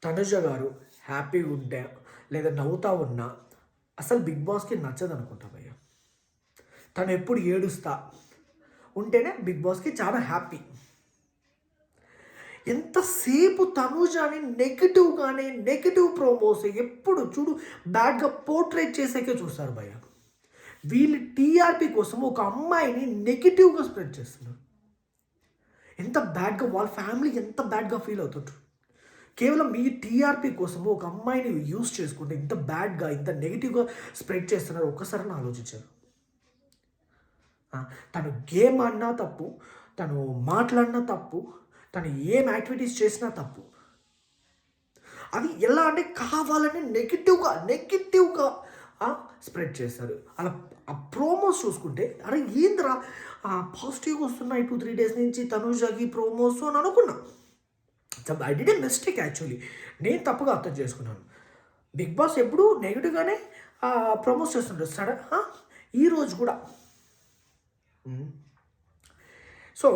తనుజ గారు హ్యాపీగా ఉంటే లేదా నవ్వుతా ఉన్నా అసలు బిగ్ బాస్కి నచ్చదు అనుకుంటా భయ్య. తను ఎప్పుడు ఏడుస్తా ఉంటేనే బిగ్ బాస్కి చాలా హ్యాపీ. ఎంతసేపు తనూజాని నెగిటివ్గానే నెగిటివ్ ప్రోమోస్ ఎప్పుడు చూడు బ్యాడ్గా పోర్ట్రేట్ చేసేకే చూస్తారు భయ్య. వీళ్ళు టీఆర్పీ కోసం ఒక అమ్మాయిని నెగిటివ్గా స్ప్రెడ్ చేస్తున్నారు. ఎంత బ్యాడ్గా వాళ్ళ ఫ్యామిలీ ఎంత బ్యాడ్గా ఫీల్ అవుతుంటారు. కేవలం మీ టీఆర్పీ కోసము ఒక అమ్మాయిని యూజ్ చేసుకుంటే ఇంత బ్యాడ్గా ఇంత నెగిటివ్గా స్ప్రెడ్ చేస్తున్నారు ఒక్కసారి ఆలోచించారు. తను గేమ్ ఆడినా తప్పు, తను మాట్లాడినా తప్పు, తను ఏం యాక్టివిటీస్ చేసినా తప్పు. అది ఎలా అంటే కావాలని నెగిటివ్గా స్ప్రెడ్ చేస్తారు. అలా ఆ ప్రోమోస్ చూసుకుంటే అరే ఏంద్రా పాజిటివ్గా వస్తున్నాయి 2-3 డేస్ నుంచి తనూజకి ప్రోమోస్ అని అనుకున్నా. I did a mistake actually. నేను తప్పుగా అర్థం చేసుకున్నాను. బిగ్ బాస్ ఎప్పుడు నెగిటివ్గానే ప్రమోట్ చేస్తుంటారు సడన్ ఈరోజు కూడా. సో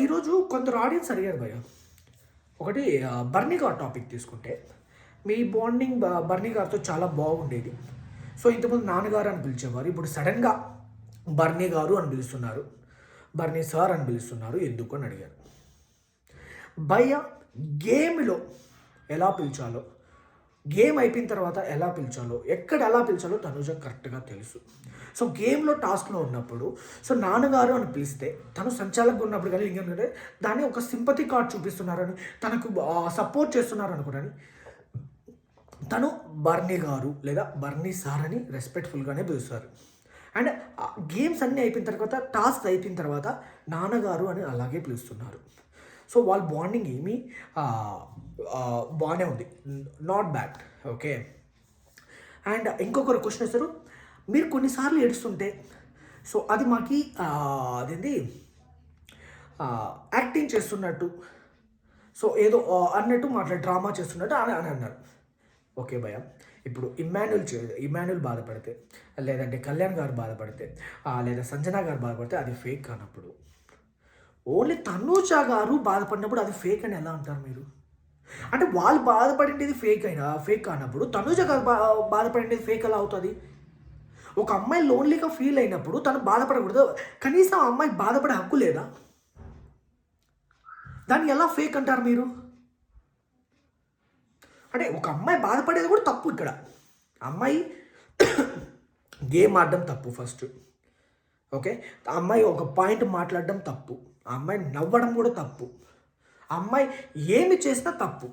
ఈరోజు కొందరు ఆడియన్స్ అడిగారు భయ్య. ఒకటి బర్నీ గారు టాపిక్ తీసుకుంటే మీ బాండింగ్ బర్నీ గారితో చాలా బాగుండేది. సో ఇంతకుముందు నాన్నగారు అని పిలిచేవారు, ఇప్పుడు సడన్గా బర్నీ గారు అని పిలుస్తున్నారు, బర్నీ సార్ అని పిలుస్తున్నారు ఎందుకు అని అడిగారు. భయ్య గేమ్లో ఎలా పిలిచాలో, గేమ్ అయిపోయిన తర్వాత ఎలా పిలిచాలో, ఎక్కడ ఎలా పిలిచాలో తనుజ కరెక్ట్గా తెలుసు. సో గేమ్లో టాస్క్లో ఉన్నప్పుడు సో నాన్నగారు అని పిలిస్తే తను సంచాలకుగా ఉన్నప్పుడు కానీ ఇంకేంటంటే దాన్ని ఒక సింపతి కార్డ్ చూపిస్తున్నారని, తనకు సపోర్ట్ చేస్తున్నారు అనుకోని తను బర్నీ గారు లేదా బర్నీ సార్ అని రెస్పెక్ట్ఫుల్గానే పిలుస్తారు. అండ్ గేమ్స్ అన్నీ అయిపోయిన తర్వాత టాస్క్ అయిపోయిన తర్వాత నాన్నగారు అని అలాగే పిలుస్తున్నారు. సో వాళ్ళ బాండింగ్ ఏమీ బాగానే ఉంది, నాట్ బ్యాడ్. ఓకే. అండ్ ఇంకొకరు క్వశ్చన్ వేస్తారు, మీరు కొన్నిసార్లు ఏడుస్తుంటే సో అది మాకి అదేంటి యాక్టింగ్ చేస్తున్నట్టు, సో ఏదో అన్నట్టు డ్రామా చేస్తున్నట్టు అని అన్నారు. ఓకే భయ్య, ఇప్పుడు ఇమాన్యుల్ బాధపడితే లేదంటే కళ్యాణ్ గారు బాధపడితే లేదా సంజన గారు బాధపడితే అది ఫేక్ కానప్పుడు, ఓన్లీ తనూజ గారు బాధపడినప్పుడు అది ఫేక్ అని ఎలా అంటారు మీరు? అంటే వాళ్ళు బాధపడింది ఫేక్ కానప్పుడు తనూజ గారు బాధపడింది ఫేక్ ఎలా అవుతుంది? ఒక అమ్మాయి లోన్లీగా ఫీల్ అయినప్పుడు తను బాధపడకూడదు, కనీసం ఆ అమ్మాయి బాధపడే హక్కు లేదా? దాన్ని ఎలా ఫేక్ అంటారు మీరు? అంటే ఒక అమ్మాయి బాధపడేది కూడా తప్పు. ఇక్కడ అమ్మాయి గేమ్ ఆడడం తప్పు ఫస్ట్. ఓకే, అమ్మాయి ఒక పాయింట్ మాట్లాడడం తప్పు, ఆ అమ్మాయి నవ్వడం కూడా తప్పు, అమ్మాయి ఏమి చేసినా తప్పు.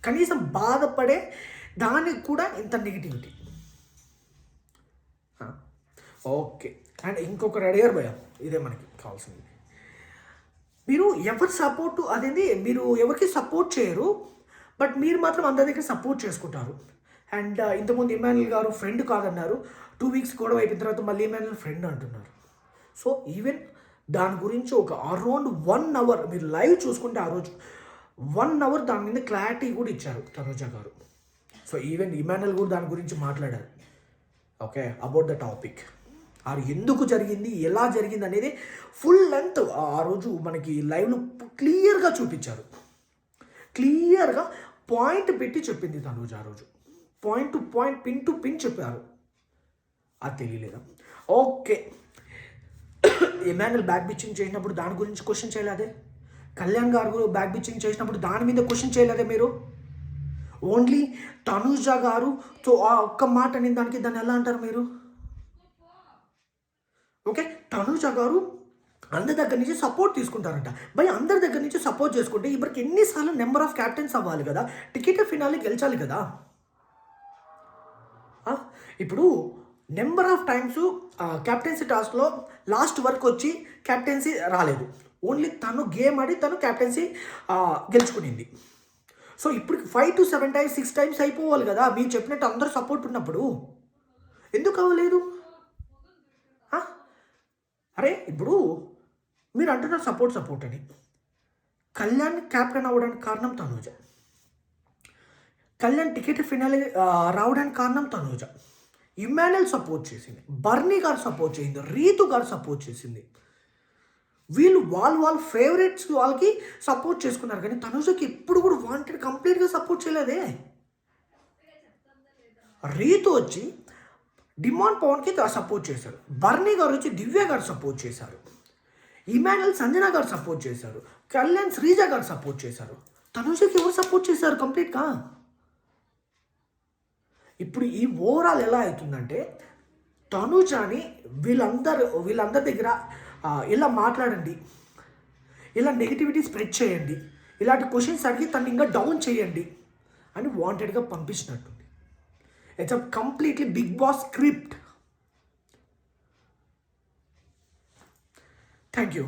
కనీసం బాధపడే దానికి కూడా ఇంత నెగిటివిటీ. ఓకే. అండ్ ఇంకొకరు అడిగారు భయ, ఇదే మనకి కావాల్సింది. మీరు ఎవరి సపోర్టు అదేంటి, మీరు ఎవరికి సపోర్ట్ చేయరు, బట్ మీరు మాత్రం అందరి దగ్గర సపోర్ట్ చేసుకుంటారు. అండ్ ఇంతకుముందు ఇమాన్యుల్ గారు ఫ్రెండ్ కాదన్నారు, 2 వీక్స్ గొడవ అయిపోయిన తర్వాత మళ్ళీ ఇమాన్యుల్ ఫ్రెండ్ అంటున్నారు. సో ఈవెన్ దాని గురించి ఒక అరౌండ్ 1 అవర్ మీరు లైవ్ చూసుకుంటే ఆ రోజు 1 అవర్ దాని మీద క్లారిటీ కూడా ఇచ్చారు తనుజ గారు. సో ఈవెన్ ఇమాన్యుల్ కూడా దాని గురించి మాట్లాడారు. ఓకే, అబౌట్ ద టాపిక్ అది ఎందుకు జరిగింది, ఎలా జరిగింది అనేది ఫుల్ లెంత్ ఆ రోజు మనకి లైవ్లో క్లియర్గా చూపించారు. క్లియర్గా పాయింట్ పెట్టి చెప్పింది తనుజ ఆ రోజు, point to point, pin to pin చెప్పారు. అది తెలియలేదా? ఓకే. ఇమాన్యుల్ బ్యాక్ బిచ్చింగ్ చేసినప్పుడు దాని గురించి క్వశ్చన్ చేయలేదే, కళ్యాణ్ గారు బ్యాక్ బిచ్చింగ్ చేసినప్పుడు దాని మీద క్వశ్చన్ చేయలేదే మీరు? ఓన్లీ తనుజ గారు సో ఆ ఒక్క మాట అని దాన్ని ఎలా అంటారు మీరు? ఓకే, తనుజ గారు అందరి దగ్గర నుంచి సపోర్ట్ తీసుకుంటారంట. భయ్ అందరి దగ్గర నుంచి సపోర్ట్ చేసుకుంటే ఇప్పటికి ఎన్నిసార్లు నెంబర్ ఆఫ్ క్యాప్టెన్స్ అవ్వాలి కదా, టికెట్ ఫినాలే గెలిచాలి కదా. ఇప్పుడు నెంబర్ ఆఫ్ టైమ్స్ క్యాప్టెన్సీ టాస్క్లో లాస్ట్ వరకు వచ్చి క్యాప్టెన్సీ రాలేదు, ఓన్లీ తను గేమ్ ఆడి తను క్యాప్టెన్సీ గెలుచుకునింది. సో ఇప్పుడు 5 to 7 times 6 times అయిపోవాలి కదా, మీరు చెప్పినట్టు అందరూ సపోర్ట్ ఉన్నప్పుడు ఎందుకు అవ్వలేదు? అరే ఇప్పుడు మీరు అంటున్నారు సపోర్ట్ అని, కళ్యాణ్ క్యాప్టెన్ అవ్వడానికి కారణం తనూజ, కళ్యాణ్ టికెట్ ఫినాలే రావడానికి కారణం తనూజ, ఇమాన్యుల్ సపోర్ట్ చేసింది, బర్నీ గారు సపోర్ట్ చేసింది, రీతు గారు సపోర్ట్ చేసింది. వీళ్ళు వాళ్ళ ఫేవరెట్స్ వాళ్ళకి సపోర్ట్ చేసుకున్నారు, కానీ తనుజకి ఎప్పుడు కూడా వాంటెడ్ కంప్లీట్గా సపోర్ట్ చేయలేదే. రీతు వచ్చి డిమాండ్ పవన్కి సపోర్ట్ చేశారు, బర్నీ గారు వచ్చి దివ్య గారు సపోర్ట్ చేశారు, ఇమాన్యుల్ సంజన గారు సపోర్ట్ చేశారు, కళ్యాణ్ శ్రీజ గారు సపోర్ట్ చేశారు. తనుజకి ఎవరు సపోర్ట్ చేశారు కంప్లీట్గా? ఇప్పుడు ఈ ఓవరాల్ ఎలా అవుతుందంటే, తనుజాని వీళ్ళందరి దగ్గర ఇలా మాట్లాడండి, ఇలా నెగిటివిటీ స్ప్రెడ్ చేయండి, ఇలాంటి క్వశ్చన్స్ అడిగి తను ఇంకా డౌన్ చేయండి అని వాంటెడ్గా పంపించినట్టుంది. It's a completely Bigg Boss script. Thank you.